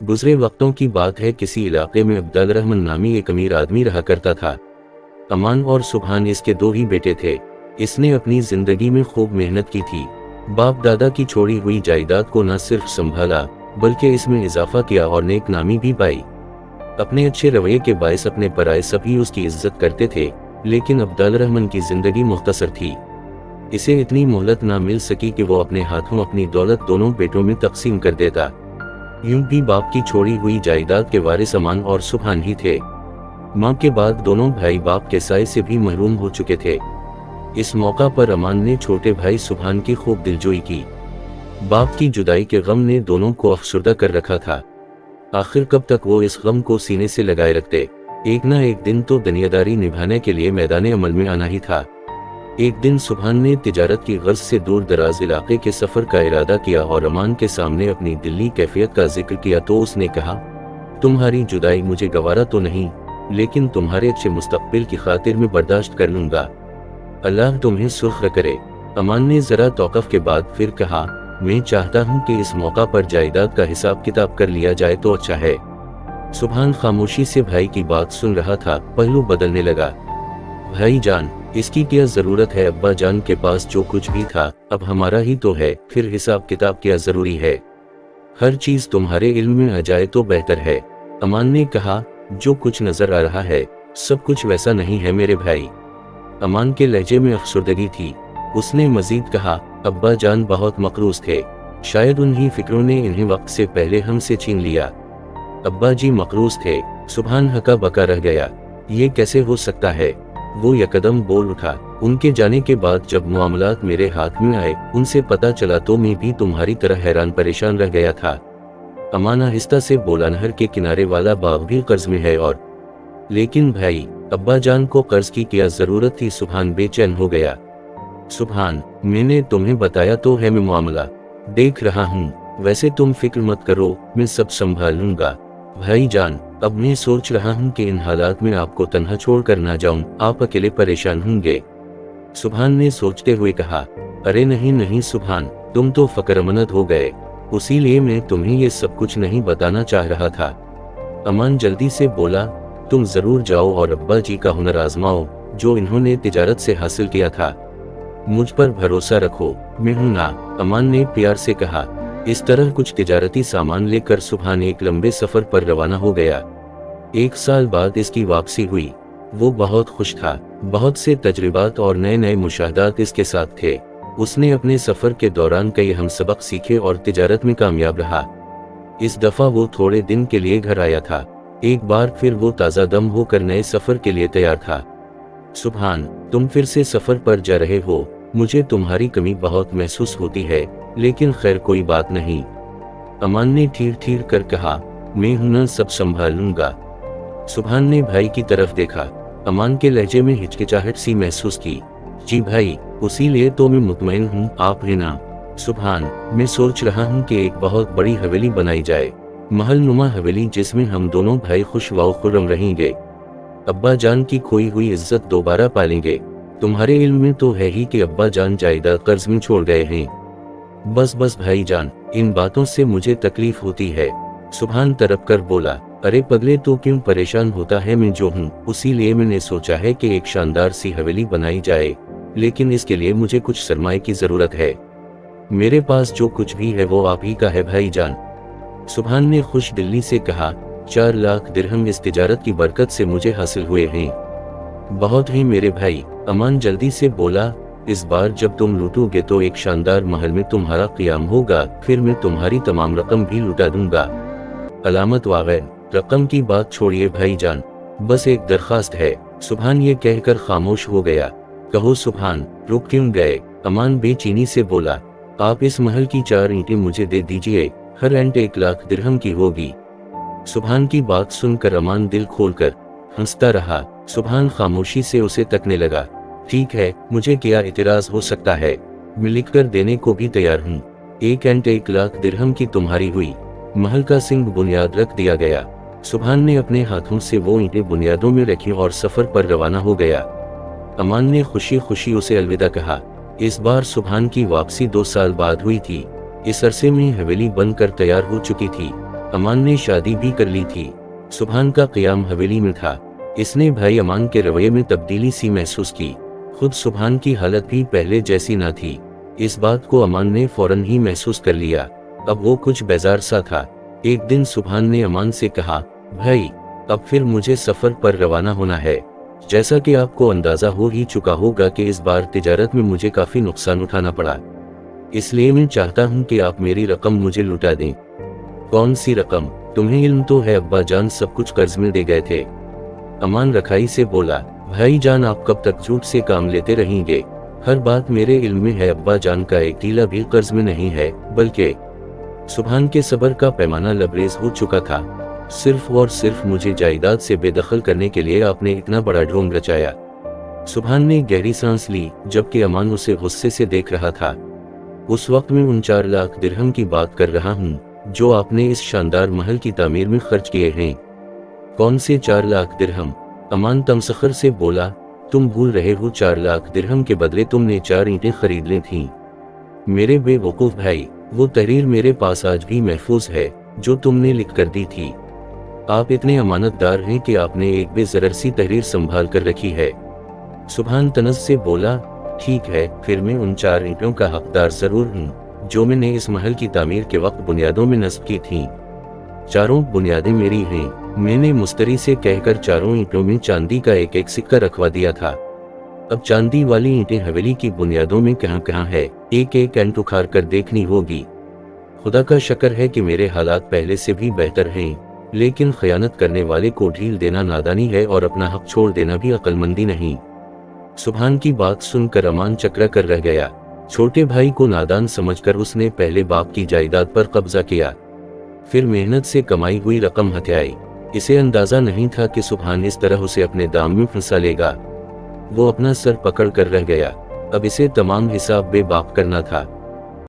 गुजरे वक्तों की बात है, किसी इलाके में अब्दुल रहमान नामी एक अमीर आदमी रहा करता था। अमान और सुभान इसके दो ही बेटे थे। इसने अपनी जिंदगी में खूब मेहनत की थी। बाप दादा की छोड़ी हुई जायदाद को न सिर्फ संभाला बल्कि इसमें इजाफा किया और नेक नामी भी पाई। अपने अच्छे रवैये के बायस अपने पराए सभी उसकी इज्जत करते थे, लेकिन अब्दुल रहमान की जिंदगी मुख्तसर थी। इसे इतनी मोहलत ना मिल सकी कि वो अपने हाथों अपनी दौलत दोनों बेटों में तकसीम कर देता। यूं भी बाप की छोड़ी हुई जायदाद के वारिस अमान और सुभान ही थे। मां के बाद दोनों भाई बाप के साए से भी महरूम हो चुके थे। इस मौका पर अमान ने छोटे भाई सुभान की खूब दिलजोई की। बाप की जुदाई के गम ने दोनों को अफसुर्दा कर रखा था। आखिर कब तक वो इस गम को सीने से लगाए रखते। एक ना एक दिन तो दुनियादारी निभाने के लिए मैदान अमल में आना ही था। एक दिन सुभान ने तिजारत की गर्ज से दूर दराज इलाके के सफर का इरादा किया और अमान के सामने अपनी दिल्ली कैफियत का जिक्र किया तो उसने कहा, तुम्हारी जुदाई मुझे गवारा तो नहीं, लेकिन तुम्हारे अच्छे मुस्तकबिल की खातिर में बर्दाश्त कर लूंगा। अल्लाह तुम्हें सुर्ख करे। अमान ने जरा तौक़ुफ़ के बाद फिर कहा, मैं चाहता हूं कि इस मौका पर जायदाद का हिसाब किताब कर लिया जाए तो अच्छा है। सुभान खामोशी से भाई की बात सुन रहा था, पहलू बदलने लगा। भाई जान, इसकी क्या जरूरत है, अब्बा जान के पास जो कुछ भी था अब हमारा ही तो है, फिर हिसाब किताब क्या जरूरी है। हर चीज तुम्हारे इल्म में आ जाए तो बेहतर है। अमान ने कहा, जो कुछ नजर आ रहा है सब कुछ वैसा नहीं है मेरे भाई। अमान के लहजे में अफसुर्दगी थी। उसने मजीद कहा, अब्बा जान बहुत मकरूज थे, शायद उन्हीं फिक्रों ने इन्हें वक्त से पहले हमसे छीन लिया। अब्बा जी मकरूज थे। सुभान हका बका रह गया। ये कैसे हो सकता है। वो यकदम बोल उठा, उनके जाने के बाद जब मामलात मेरे हाथ में आए उनसे पता चला तो मैं भी तुम्हारी तरह हैरान परेशान रह गया था। अमान आहिस्ता से बोला, नहर के किनारे वाला बाग भी कर्ज में है और लेकिन भाई, अब्बा जान को कर्ज की क्या जरूरत थी। सुभान बेचैन हो गया। सुभान, मैंने तुम्हें बताया तो है, मैं मामला देख रहा हूँ। वैसे तुम फिक्र मत करो, मैं सब संभाल लूंगा। भाई जान, अब मैं सोच रहा हूँ कि इन हालात में आपको तन्हा छोड़ कर ना जाऊं, आप अकेले परेशान होंगे। सुभान ने सोचते हुए कहा, अरे नहीं नहीं सुभान, तुम तो फकरमंद हो गए, उसीलिए मैं तुम्हें ये सब कुछ नहीं बताना चाह रहा था। अमान जल्दी से बोला, तुम जरूर जाओ और अब्बा जी का हुनर आजमाओ जो इन्होंने तिजारत से हासिल किया था। मुझ पर भरोसा रखो, मैं हूं ना। अमान ने प्यार से कहा। इस तरह कुछ तिजारती सामान लेकर सुभान एक लंबे सफर पर रवाना हो गया। 1 साल बाद इसकी वापसी हुई। वो बहुत खुश था। बहुत से तजुर्बात और नए नए मुशाहदात इसके साथ थे। उसने अपने सफर के दौरान कई हम सबक सीखे और तिजारत में कामयाब रहा। इस दफा वो थोड़े दिन के लिए घर आया था। एक बार फिर वो ताज़ा दम होकर नए सफर के लिए तैयार था। सुभान, तुम फिर से सफर पर जा रहे हो, मुझे तुम्हारी कमी बहुत महसूस होती है, लेकिन खैर कोई बात नहीं। अमान ने ठीर ठीर कर कहा, मैं हूं ना, सब संभाल लूंगा। सुभान ने भाई की तरफ देखा। अमान के लहजे में हिचकिचाहट सी महसूस की। जी भाई, उसी लिए तो मैं मुतमईन हूँ, आप हैं ना। सुभान, मैं सोच रहा हूँ कि एक बहुत बड़ी हवेली बनाई जाए, महल नुमा हवेली जिसमें हम दोनों भाई खुश व खुर्रम रहेंगे। अब्बा जान की खोई हुई इज्जत दोबारा पालेंगे। तुम्हारे इल्म में तो है ही कि अब्बा जान जायदाद कर्ज में छोड़ गए हैं। बस बस भाई जान, इन बातों से मुझे तकलीफ होती है। सुभान तड़प कर बोला, अरे पगले तो क्यों परेशान होता है, मैं जो हूँ उसी लिए मैंने सोचा है कि एक शानदार सी हवेली बनाई जाए, लेकिन इसके लिए मुझे कुछ सरमाए की जरूरत है। मेरे पास जो कुछ भी है वो आप ही का है भाई जान। सुभान ने खुश दिली से कहा, 4 लाख दिरहम इस तिजारत की बरकत से मुझे हासिल हुए हैं। बहुत ही मेरे भाई। अमान जल्दी से बोला, इस बार जब तुम लूटोगे तो एक शानदार महल में तुम्हारा क़ियाम होगा, फिर मैं तुम्हारी तमाम रकम भी लुटा दूंगा। अलामत वागै, रकम की बात छोड़िए भाई जान, बस एक दरखास्त है। सुभान ये कहकर खामोश हो गया। कहो सुभान, रुक क्यों गए। अमान बेचैनी से बोला, आप इस महल की 4 ईंटें मुझे दे दीजिए, हर ईंट 1 लाख दिरहम की होगी। सुभान की बात सुनकर अमान दिल खोलकर हंसता रहा। सुभान खामोशी से उसे तकने लगा। ठीक है, मुझे क्या इतराज हो सकता है, मैं लिख कर देने को भी तैयार हूँ। 1 ईंट 1 लाख दिरहम की तुम्हारी हुई। महल का सिंग बुनियाद रख दिया गया। सुभान ने अपने हाथों से वो ईंटें बुनियादों में रखी और सफर पर रवाना हो गया। अमान ने खुशी खुशी उसे अलविदा कहा। इस बार सुभान की वापसी 2 साल बाद हुई थी। इस अरसे में हवेली बनकर तैयार हो चुकी थी। अमान ने शादी भी कर ली थी। सुभान का क़याम हवेली में था। इसने भाई अमान के रवैये में तब्दीली सी महसूस की। खुद सुभान की हालत भी पहले जैसी ना थी। इस बात को अमान ने फौरन ही महसूस कर लिया। अब वो कुछ बेजार सा था। एक दिन सुभान ने अमान से कहा, भाई अब फिर मुझे सफ़र पर रवाना होना है। जैसा कि आपको अंदाज़ा हो ही चुका होगा कि इस बार तिजारत में मुझे काफ़ी नुकसान उठाना पड़ा, इसलिए मैं चाहता हूँ कि आप मेरी रकम मुझे लुटा दें। कौन सी रकम? तुम्हें इल्म तो है अब्बा जान सब कुछ कर्ज में दे गए थे। अमान रखाई से बोला, भाई जान आप कब तक झूठ से काम लेते रहेंगे? हर बात मेरे इल्म में है अब्बा जान का एक टीला भी कर्ज में नहीं है, बल्कि सुभान के सब्र का पैमाना लबरेज हो चुका था। सिर्फ और सिर्फ मुझे जायदाद से बेदखल करने के लिए आपने इतना बड़ा ढोंग रचाया। सुभान ने गहरी सांस ली, जबकि अमान उसे गुस्से से देख रहा था। उस वक्त मैं उन 4 लाख दिरहम की बात कर रहा हूँ जो आपने इस शानदार महल की तामीर में खर्च किए हैं। कौन से 4 लाख दिरहम? अमान तमसखर से बोला, तुम भूल रहे हो 4 लाख दिरहम के बदले तुमने 4 ईंटें खरीद ली थीं। मेरे बेवकूफ़ भाई, वो तहरीर मेरे पास आज भी महफूज है जो तुमने लिख कर दी थी। आप इतने अमानतदार हैं कि आपने एक बेज़रर सी तहरीर संभाल कर रखी है। सुभान तनज़ से बोला, ठीक है, फिर मैं उन 4 ईंटों का हकदार ज़रूर हूँ जो मैंने इस महल की तामीर के वक्त बुनियादों में नस्ब की थीं। 4 बुनियादें मेरी हैं। मैंने मुस्तरी से कहकर 4 ईंटों में चांदी का एक एक सिक्का रखवा दिया था। अब चांदी वाली ईंटें हवेली की बुनियादों में कहाँ कहाँ है, एक एक एंट उखाड़ कर देखनी होगी। खुदा का शुक्र है कि मेरे हालात पहले से भी बेहतर हैं, लेकिन खयानत करने वाले को ढील देना नादानी है और अपना हक छोड़ देना भी अक्लमंदी नहीं। सुभान की बात सुनकर अमान चकरा कर रह गया। छोटे भाई को नादान समझकर उसने पहले बाप की जायदाद पर कब्जा किया, फिर मेहनत से कमाई हुई रकम हथियाई। इसे अंदाजा नहीं था कि सुभान इस तरह उसे अपने दाम में फंसा लेगा। वो अपना सर पकड़ कर रह गया। अब इसे तमाम हिसाब बेबाक करना था।